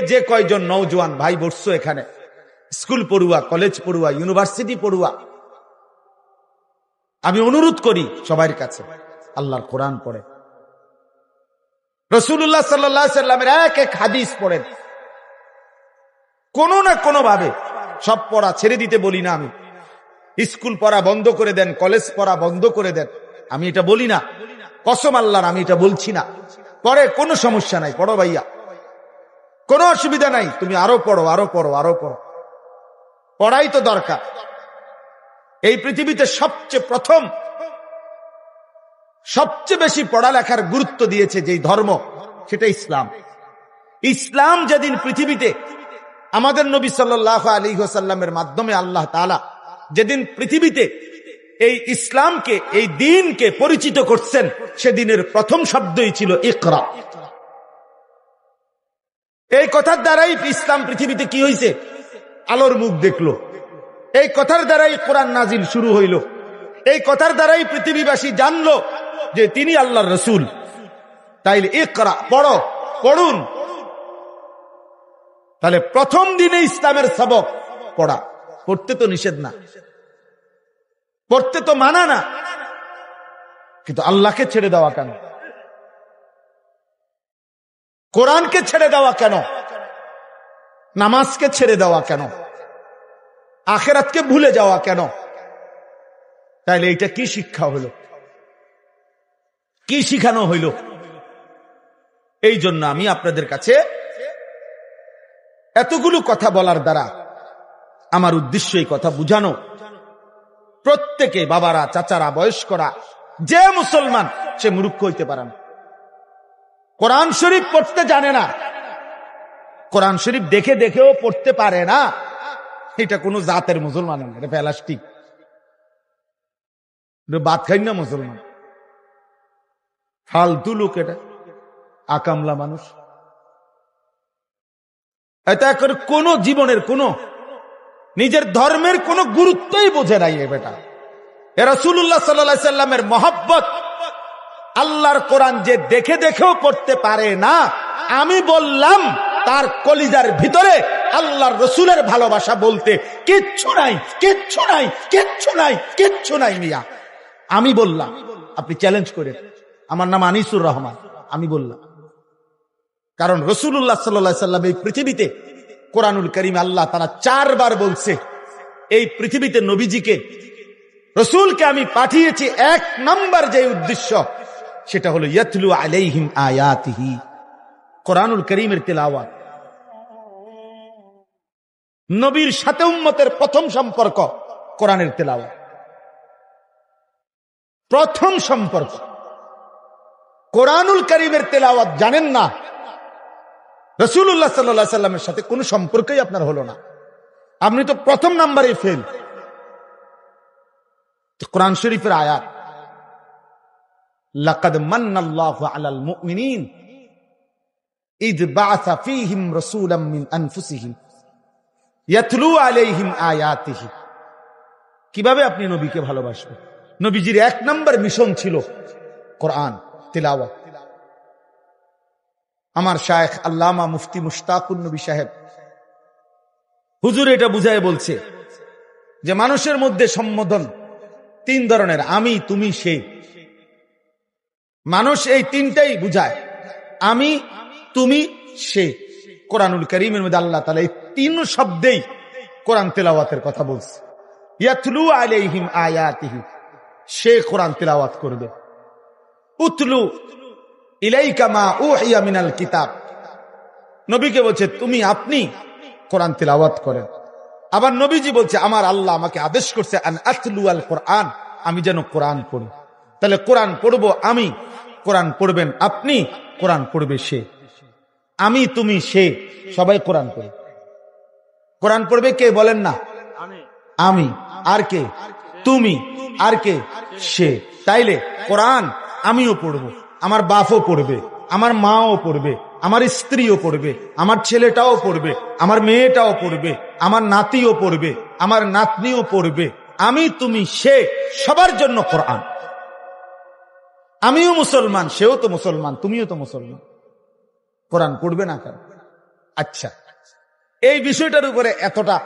যে কয়জন নওজোয়ান ভাই বসছো এখানে, স্কুল পড়ুয়া, কলেজ পড়ুয়া, ইউনিভার্সিটি পড়ুয়া, আমি অনুরোধ করি সবার কাছে, আল্লাহর কোরআন পড়ে, রাসূলুল্লাহ সাল্লাল্লাহু আলাইহি সাল্লামের এক এক হাদিস পড়েন, কোনো না কোনো ভাবে। সব পড়া ছেড়ে দিতে বলি না আমি, স্কুল পড়া বন্ধ করে দেন, কলেজ পড়া বন্ধ করে দেন, আমি এটা বলি না, কসম আল্লাহর আমি এটা বলছি না। পড়ে কোনো সমস্যা নাই, পড়ো ভাইয়া, কোনো অসুবিধা নাই, তুমি আরো পড়ো, আরো পড়ো, আরো পড়ো, পড়াই তো দরকার। এই পৃথিবীতে সবচেয়ে বেশি পড়ালেখার গুরুত্ব দিয়েছে যেই ধর্ম, সেটা ইসলাম। ইসলাম যেদিন পৃথিবীতে আমাদের নবী সাল্লাল্লাহু আলাইহি ওয়াসাল্লামের মাধ্যমে আল্লাহ তাআলা যেদিন পৃথিবীতে এই ইসলামকে, এই দ্বীনকে পরিচিত করছেন, সেদিনের প্রথম শব্দই ছিল ইকরা। এই কথার দ্বারাই ইসলাম পৃথিবীতে কি হয়েছে, আলোর মুখ দেখলো। এই কথার দ্বারাই কোরআন নাজিল শুরু হইল। এই কথার দ্বারাই পৃথিবীবাসী জানলো যে তিনি আল্লাহর রাসূল। তাইলে ইকরা, পড়ো, পড়ুন। তাহলে প্রথম দিনে ইসলামের সবক পড়া। পড়তে তো নিষেধ না, পড়তে তো মানা না, কিন্তু আল্লাহকে ছেড়ে দেওয়া কেন? কোরআনকে ছেড়ে দেওয়া কেন? নামাজকে ছেড়ে দেওয়া কেন? আখিরাতকে ভুলে যাওয়া কেন? তাইলে এটা কি শিক্ষা হলো, কি শিখানো হইল? এই জন্য আমি আপনাদের কাছে এতগুলো কথা বলার দ্বারা আমার উদ্দেশ্য এই কথা বুঝানো, প্রত্যেকে, বাবারা, চাচারা, বয়স্করা, যে মুসলমান সে মূর্খ হইতে পারে না। কোরআন শরীফ পড়তে জানে না, কোরআন শরীফ দেখে দেখেও পড়তে পারে না, এটা কোন জাতের মুসলমান না, এটা প্লাস্টিক, বাদ খাই না মুসলমান, ফালতু লোক, এটা আকামলা মানুষ। এটা কোন জীবনের কোন নিজের ধর্মের কোন গুরুত্বই বোঝে নাই এ বেটা। রাসূলুল্লাহ সাল্লাল্লাহু আলাইহি সাল্লামের মহব্বত, আল্লাহর কোরআন যে দেখে দেখেও পড়তে পারে না, আমি বললাম তার কলিজার ভিতরে আল্লাহর রসুলের ভালোবাসা বলতে কিচ্ছু নাই, কিচ্ছু নাই, কিচ্ছু নাই, কিচ্ছু নাই মিয়া। আমি বললাম, আপনি চ্যালেঞ্জ করেন, আমার নাম আনিসুর রহমান, আমি বললাম। কারণ রাসূলুল্লাহ সাল্লাল্লাহু আলাইহি সাল্লাম এই পৃথিবীতে, কোরআনুল কারীমে আল্লাহ তাআলা 4 বার বলছে, এই পৃথিবীতে নবীজিকে, রাসূলকে আমি পাঠিয়েছি এক নাম্বার যে উদ্দেশ্য, সেটা হলো ইয়াতলু আলাইহিম আয়াতিহি, কোরআনুল কারীমের তিলাওয়াত। নবীর সাথে উম্মতের প্রথম সম্পর্ক কোরআনের তিলাওয়াত, প্রথম সম্পর্ক। কোরআনুল কারীমের তিলাওয়াত জানেন না, রাসূলুল্লাহ সাল্লাল্লাহু আলাইহি সাল্লামের সাথে কোনো সম্পর্কই আপনার হলো না, আপনি তো প্রথম নাম্বারে ফেল। কোরআন শরীফের আয়াত, লাকাদ মান্নাল্লাহু আলাল মুমিনিন ইয বাআসা ফীহিম রাসূলাম মিন আনফুসিহিম ইয়াতলু আলাইহিম আয়াতিহি। কিভাবে আপনি নবীকে ভালোবাসবেন? নবীজির 1 নাম্বার মিশন ছিল কোরআন তিলাওয়াত। আমার শায়েখ আল্লামা মুফতি মুশতাকুন নবী সাহেব হুজুর এটা বুঝায় বলছে যে মানুষের মধ্যে সম্বোধন 3 ধরনের, আমি, তুমি, সে। মানুষ এই 3টাই বুঝায়, আমি, তুমি, সে। কোরআনুল কারীমের মধ্যে আল্লাহ তাআলা এই 3 শব্দেই কোরআন তেলাওয়াতের কথা বলছে। ইয়াতলু আলাইহিম আয়াতিহি, সে কোরআন তেলাওয়াত করবে। উতলু ইলাইকা মা উহিয়া মিনাল কিতাব, নবীকে বলছে তুমি, আপনি কোরআন তেলাওয়াত করেন। আবার নবীজি বলছে আমার আল্লাহ আমাকে আদেশ করছে আন আতলু আল কোরআন, আমি যেন কোরআন পড়ি। তাহলে কোরআন পড়বো আমি, কোরআন পড়বেন আপনি, কোরআন পড়বে সে। আমি, তুমি, সে, সবাই কোরআন পড়ে। কোরআন পড়বে কে বলেন না? আমি। আর কে? তুমি। আর কে? সে। তাইলে কোরআন আমিও পড়বো, আমার বাপও পড়বে, আমার মাও পড়বে, আমার স্ত্রীও পড়বে, আমার ছেলেটাও পড়বে, আমার মেয়েটাও পড়বে, আমার নাতিও পড়বে, আমার নাতনিও পড়বে। আমি, তুমি, সে, সবার জন্য কোরআন। আমিও মুসলমান, সেও তো মুসলমান, তুমিও তো মুসলমান। কোরআন পড়বে না কেন? আচ্ছা, এই বিষয়টার উপরে এতটা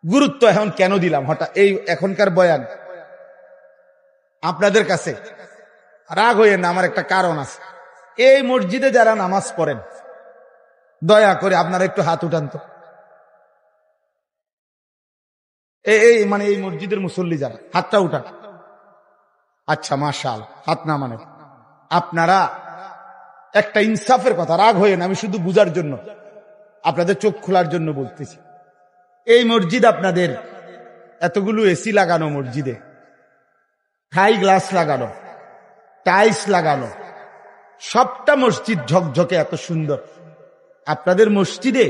গুরুত্ব এখন কেন দিলাম হঠাৎ এই এখনকার বয়ান? আপনাদের কাছে রাগ হয়ে না, আমার একটা কারণ আছে। এই মসজিদে যারা নামাজ পড়েন, দয়া করে আপনারা একটু হাত উঠান তো। মানে এই মসজিদের মুসল্লি যারা, হাতটা উঠান। আচ্ছা, মাশাআল্লাহ, হাত না মানে আপনারা একটা ইনসাফের কথা, রাগ হয়ে না, আমি শুধু বুঝার জন্য, আপনাদের চোখ খোলার জন্য বলতেছি। এই মসজিদ আপনাদের এতগুলো এসি লাগানো, মসজিদে থাই গ্লাস লাগানো, টাইলস লাগানো, সবটা মসজিদ ঝকঝকে এত সুন্দর। আপনাদের মসজিদে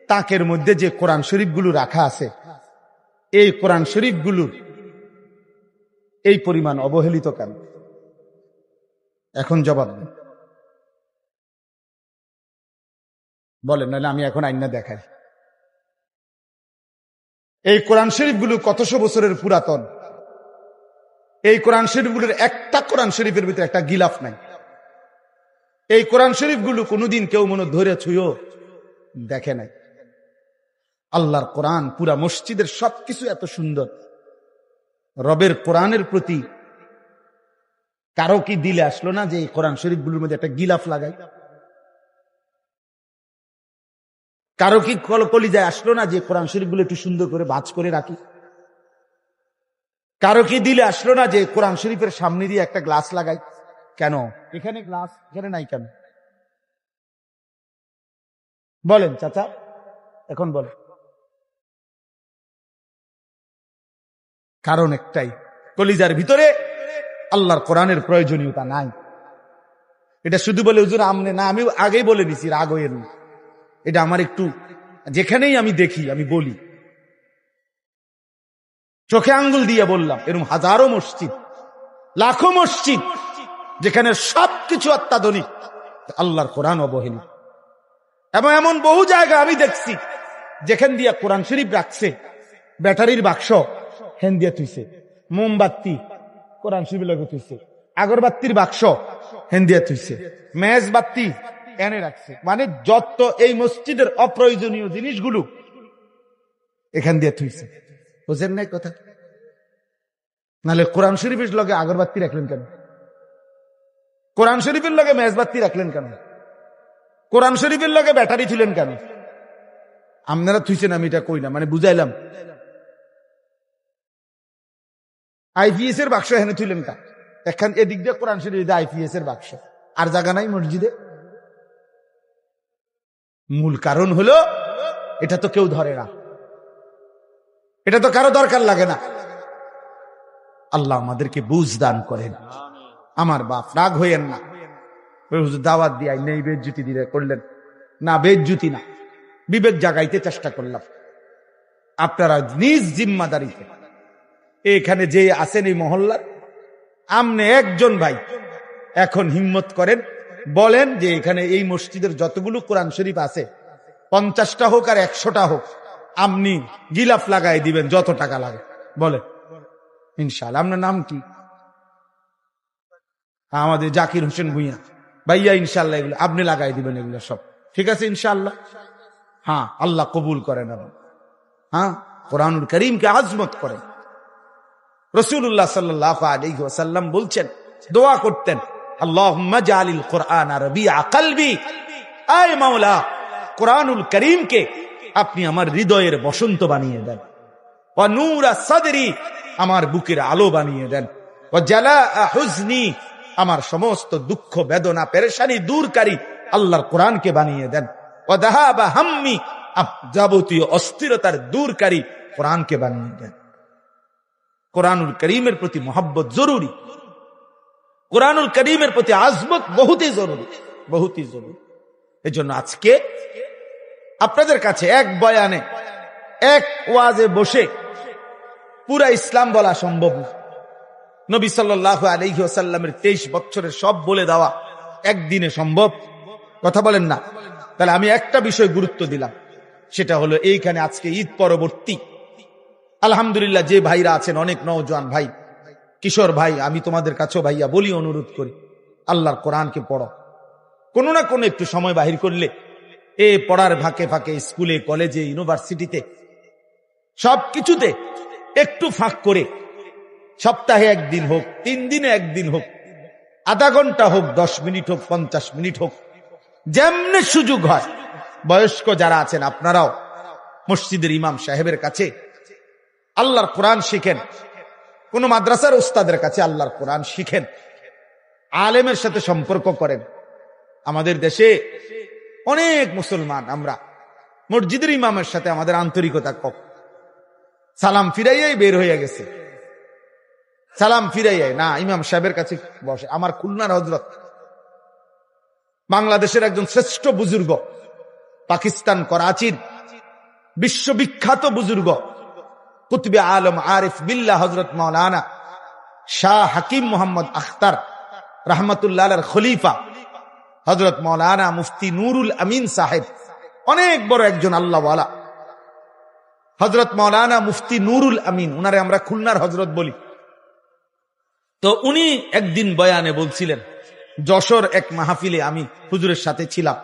তাকের মধ্যে যে কোরআন শরীফগুলো রাখা আছে, এই কোরআন শরীফগুলো এই পরিমাণ অবহেলিত কেন? এখন জবাব দেন, বলেন, নাহলে আমি এখন আইনা দেখাই। এই কোরআন শরীফগুলো কতশো বছরের পুরাতন। এই কোরআন শরীফগুলোর একটা কোরআন শরীফের ভিতরে একটা গিলাফ নাই। এই কোরআন শরীফগুলো কোনোদিন কেউ মনে ধরে ছুঁয়ো দেখে নাই। আল্লাহর কোরআন, পুরা মসজিদের সবকিছু এত সুন্দর। রবের কোরআনের প্রতি কারো কি দিলে আসলো না যে এই কোরআন শরীফগুলোর মধ্যে একটা গিলাফ লাগাই? কারো কি কলিজায় আসলো না যে কোরআন শরীফগুলো একটু সুন্দর করে ভাঁজ করে রাখি? কারো কি দিলে আসলো না যে কোরআন শরীফের সামনে দিয়ে একটা গ্লাস লাগাই? কেন এখানে গ্লাস, এখানে নাই কেন? বলেন চাচা, এখন বলেন। কারণ একটাই, কলিজার ভিতরে আল্লাহর কোরআনের প্রয়োজনীয়তা নাই। এটা শুধু বলে হুজুর আমনে না, আমি আগেই বলে দিছি, রাগ হইয়েন না। এটা আমার একটু, যেখানেই আমি দেখি আমি বলি, চোখে আঙ্গুল দিয়ে বললাম, এরকম হাজারো মসজিদ, লাখো মসজিদ যেখানে সবকিছু অত্যাধুনিক, আল্লাহর কোরআন অবহেলিত। এবং এমন বহু জায়গা আমি দেখছি যেখান দিয়া কোরআন শরীফ রাখছে, ব্যাটারির বাক্স হেন দিয়া তুইছে, মোমবাতি কোরআন শরীফের লগে তুইছে, আগরবাতির বাক্স হেন দিয়া তুইছে, মেজবাতি এনে রাখছে। মানে যত এই মসজিদের অপ্রয়োজনীয় জিনিসগুলো এখান দিয়ে তুইছে। বুঝেন নাই কথা? নাহলে কোরআন শরীফের লগে আগরবাতি রাখলেন কেন? কোরআন শরীফের লগে মেজবাতি রাখলেন কেন? কোরআন শরীফের লগে ব্যাটারি ছিলেন কেন? আপনারা থুইছেন, আমি এটা কই না, মানে বুঝাইলাম। আইপিএস এর বাক্স এখানে তুলেন কা? এখন এদিক দিয়ে কোরআন শরীফ, আইপিএস এর বাক্স, আর জায়গা নাই মসজিদে। মূল কারণ হলো এটা তো কেউ ধরে না, এটা তো কারো দরকার লাগে না। আল্লাহ আমাদেরকে বুঝ দান করেন। আমার বাপ, রাগ হইয়েন না, দাওয়াত দিয়ে নেই বেজ্জুতি দিলে করলেন না, বেজ্জুতি না, বিবেক জাগাইতে চেষ্টা করলাম। আপনারা নিজ জিম্মাদারিতে এখানে যে আছেন এই মহল্লার, আমনে একজন ভাই এখন হিম্মত করেন, বলেন যে এখানে এই মসজিদের যতগুলো কোরআন শরীফ আছে, 50টা হোক আর 100টা হোক, আপনি গিলাফ লাগাই দিবেন, যত টাকা লাগে বলে। ইনশাআল্লাহ। আপনার নাম কি? আমাদের জাকির হোসেন ভুঁইয়া ভাইয়া। ইনশাআল্লাহ এগুলো আপনি লাগাই দিবেন, এগুলো সব ঠিক আছে ইনশাআল্লাহ। হ্যাঁ, আল্লাহ কবুল করেন। হ্যাঁ, কোরআনুল করিমকে আজমত করেন। রাসূলুল্লাহ সাল্লাল্লাহু আলাইহি ওয়াসাল্লাম বলছেন, দোয়া করতেন, আল্লাহুম্মা জাআলিল কুরআন রাবিআ কলবি, আয় মাওলা কোরআনুল করিমকে আপনি আমার হৃদয়ের বসন্ত বানিয়ে দেন, ওয়া নূরা সাদরি, আমার বুকের আলো বানিয়ে দেন, ওয়া জালাআ হুজনি, আমার সমস্ত দুঃখ বেদনা পেরেশানি দূরকারী আল্লাহর কোরআনকে বানিয়ে দেন, ওয়া যাহাবা হাম্মি, যাবতীয় অস্থিরতার দূরকারী কোরআনকে বানিয়ে দেন। কোরআনুল করিমের প্রতি মহব্বত জরুরি, কোরআনুল করিমের প্রতি আজমত বহুতই জরুরি, বহুতই জরুরি। এজন্য আজকে আপনাদের কাছে এক বয়ানে, এক ওয়াজে বসে পুরা ইসলাম বলা সম্ভব না। নবী সাল্লাল্লাহু আলাইহি ওয়াসাল্লামের 23 বছরের সব বলে দেওয়া একদিনে সম্ভব? কথা বলেন না। তাহলে আমি একটা বিষয় গুরুত্ব দিলাম, সেটা হলো এইখানে আজকে ঈদ পরবর্তী আলহামদুলিল্লাহ যে ভাইরা আছেন, অনেক নওজোয়ান ভাই, কিশোর ভাই, আমি তোমাদের কাছেও ভাইয়া বলি, অনুরোধ করি, আল্লাহর কোরআনকে পড়ো। কোনো না কোনো একটু সময় বাহির করলে এ পড়ার ফাঁকে ফাঁকে স্কুলে, কলেজে, ইউনিভার্সিটিতে সবকিছুতে একটু ফাঁক করে সপ্তাহে একদিন হোক, 3 দিনে একদিন হোক, আধা ঘন্টা হোক, 10 মিনিট হোক, 50 মিনিট হোক, যেমনে সুযোগ হয়, বয়স্ক যারা আছেন আপনারাও মসজিদের ইমাম সাহেবের কাছে আল্লাহর কোরআন শিখেন, কোন মাদ্রাসার উস্তাদের কাছে আল্লাহর কোরআন শিখেন, আলেমের সাথে সম্পর্ক করেন। আমাদের দেশে অনেক মুসলমান আমরা মসজিদের ইমামের সাথে আমাদের আন্তরিকতা কম, সালাম ফিরাইয়াই বের হয়ে গেছে, সালাম ফিরাইয়াই না ইমাম সাহেবের কাছে বসে। আমার খুলনার হযরত, বাংলাদেশের একজন শ্রেষ্ঠ বুজুর্গ, পাকিস্তান করাচির বিশ্ববিখ্যাত বুজুর্গ, কুতুবে আলম আরিফ বিল্লাহ হযরত মাওলানা শাহ হাকিম মোহাম্মদ আখতার রহমতুল্লাহ আলাইহির খলিফা হযরত মাওলানা মুফতি নুরুল আমিন সাহেব, অনেক বড় একজন আল্লাহওয়ালা হযরত মাওলানা মুফতি নুরুল আমিন, উনারে আমরা খুলনার হযরত বলি। তো উনি একদিন বয়ানে বলছিলেন, যশোর এক মাহফিলে আমি হুজুরের সাথে ছিলাম।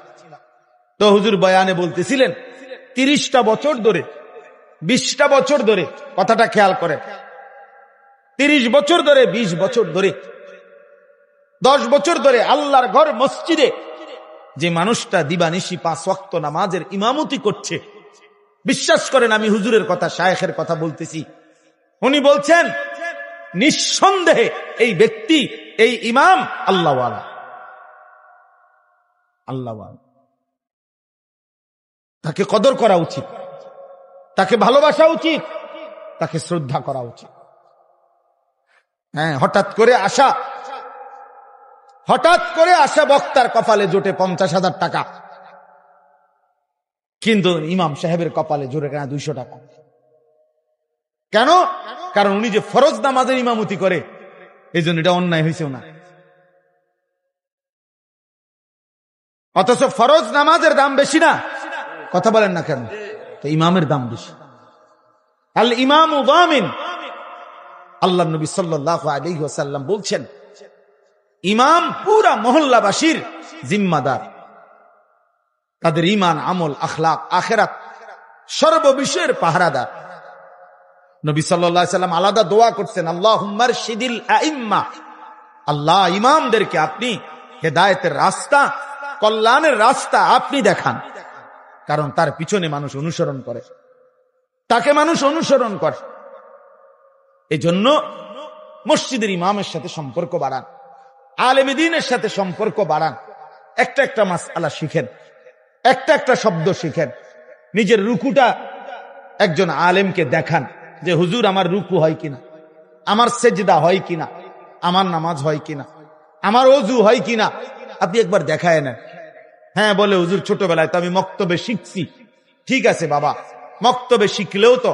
তো হুজুর বয়ানে বলতেছিলেন 30টা বছর ধরে, 20টা বছর ধরে, কথাটা খেয়াল করেন, 30 বছর ধরে, 20 বছর ধরে, 10 বছর ধরে আল্লাহর ঘর মসজিদে যে মানুষটা দিবানিশি 5 ওয়াক্ত নামাজের ইমামতি করছে, বিশ্বাস করেন আমি হুজুরের কথা, শায়েখের কথা বলতেছি, উনি বলছেন নিঃসন্দেহে এই ব্যক্তি, এই ইমাম আল্লাহওয়ালা, আল্লাহওয়ালা। তাকে কদর করা উচিত, তাকে ভালোবাসা উচিত, তাকে শ্রদ্ধা করা উচিত। হ্যাঁ, হঠাৎ করে আসা বক্তার কপালে জোটে 50,000 টাকা, কিন্তু ইমাম সাহেবের কপালে জোরে কেনা 200 টাকা। কেন? কারণ উনি যে ফরজ নামাজের ইমামতি করে, এই জন্য এটা অন্যায় হয়েছে না। অথচ ফরজ নামাজের দাম বেশি না, কথা বলেন না কেন? তো ইমামের দাম বেশি। আল ইমামু যামিন, আল্লাহ নবী সাল্লাল্লাহু আলাইহি ওয়াসাল্লাম বলছেন, ইমাম পুরা মহল্লাবাসীর জিম্মাদার, তাদের ঈমান, আমল, আখলাক, আখিরাত সর্ববিষয়ের পাহারাদার। নবী সাল্লাল্লাহু আলাইহি ওয়াসাল্লাম আলাদা দোয়া করছেন, আল্লাহুম্মা আরশিদিল আইম্মা, আল্লাহ ইমামদেরকে আপনি হেদায়েতের রাস্তা, কল্যাণের রাস্তা আপনি দেখান। কারণ তার পিছনে মানুষ অনুসরণ করে, তাকে মানুষ অনুসরণ করে। এই জন্য মসজিদের ইমামের সাথে সম্পর্ক বাড়ান, আলেমে দ্বীনের সাথে সম্পর্ক বাড়ান, একটা একটা মাসআলা শিখেন, একটা একটা শব্দ শিখেন, নিজের রুকুটা একজন আলেমকে দেখান যে হুজুর আমার রুকু হয় কিনা, আমার সেজদা হয় কিনা, আমার নামাজ হয় কিনা, আমার ওযু হয় কিনা, আপনি একবার দেখায় নেন। হ্যাঁ, বলে হুজুর ছোটবেলায় তো আমি মক্তবে শিখছি। ঠিক আছে বাবা, মক্তবে শিখলেও তো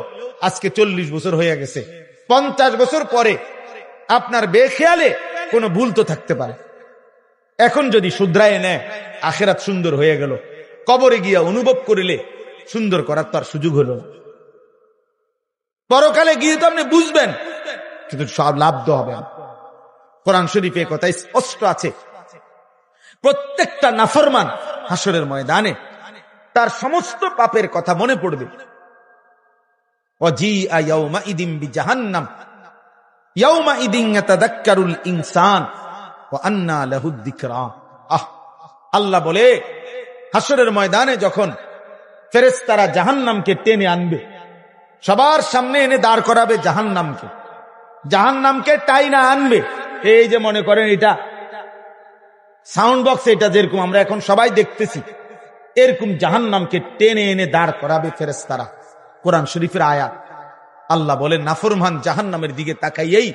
আজকে 40 বছর হয়ে গেছে, 50 বছর পরে আপনার বেখেয়ালে কোনো ভুল তো থাকতে পারে। এখন যদি শুধরায় নেয়, আখিরাত সুন্দর হয়ে গেল, কবরে গিয়া অনুভব করিলে সুন্দর করার তো আর সুযোগ হলো না। পরকালে গিয়ে তো আপনি বুঝবেন, কিন্তু সব লাভ তো হবে না। কোরআন শরীফে কথা স্পষ্ট আছে, প্রত্যেকটা নাফরমান হাসরের ময়দানে তার সমস্ত পাপের কথা মনে পড়বে। ওয়াজিআ ইয়াউমাইদিন বিজাহান্নাম ইয়াউমাইদিন ইয়াতাযাক্কারুল ইনসান ওয়া আন্না লাহুদ যিকরা। আল্লাহ বলে, হাসরের ময়দানে যখন ফেরেশতারা জাহান্নামকে টেনে আনবে, সবার সামনে এনে দাঁড় করাবে জাহান্নামকে, জাহান্নামকে টাইনা আনবে। এই যে মনে করেন এটা সাউন্ড বক্স, এটা যেরকম আমরা এখন সবাই দেখতেছি, এরকম জাহান্নামকে টেনে এনে দাঁড় করাবে ফেরেশতারা। কোরআন শরীফের আয়াত। আল্লাহ বলেন, নাফরমান জাহান্নামের দিকে তাকাইয়েই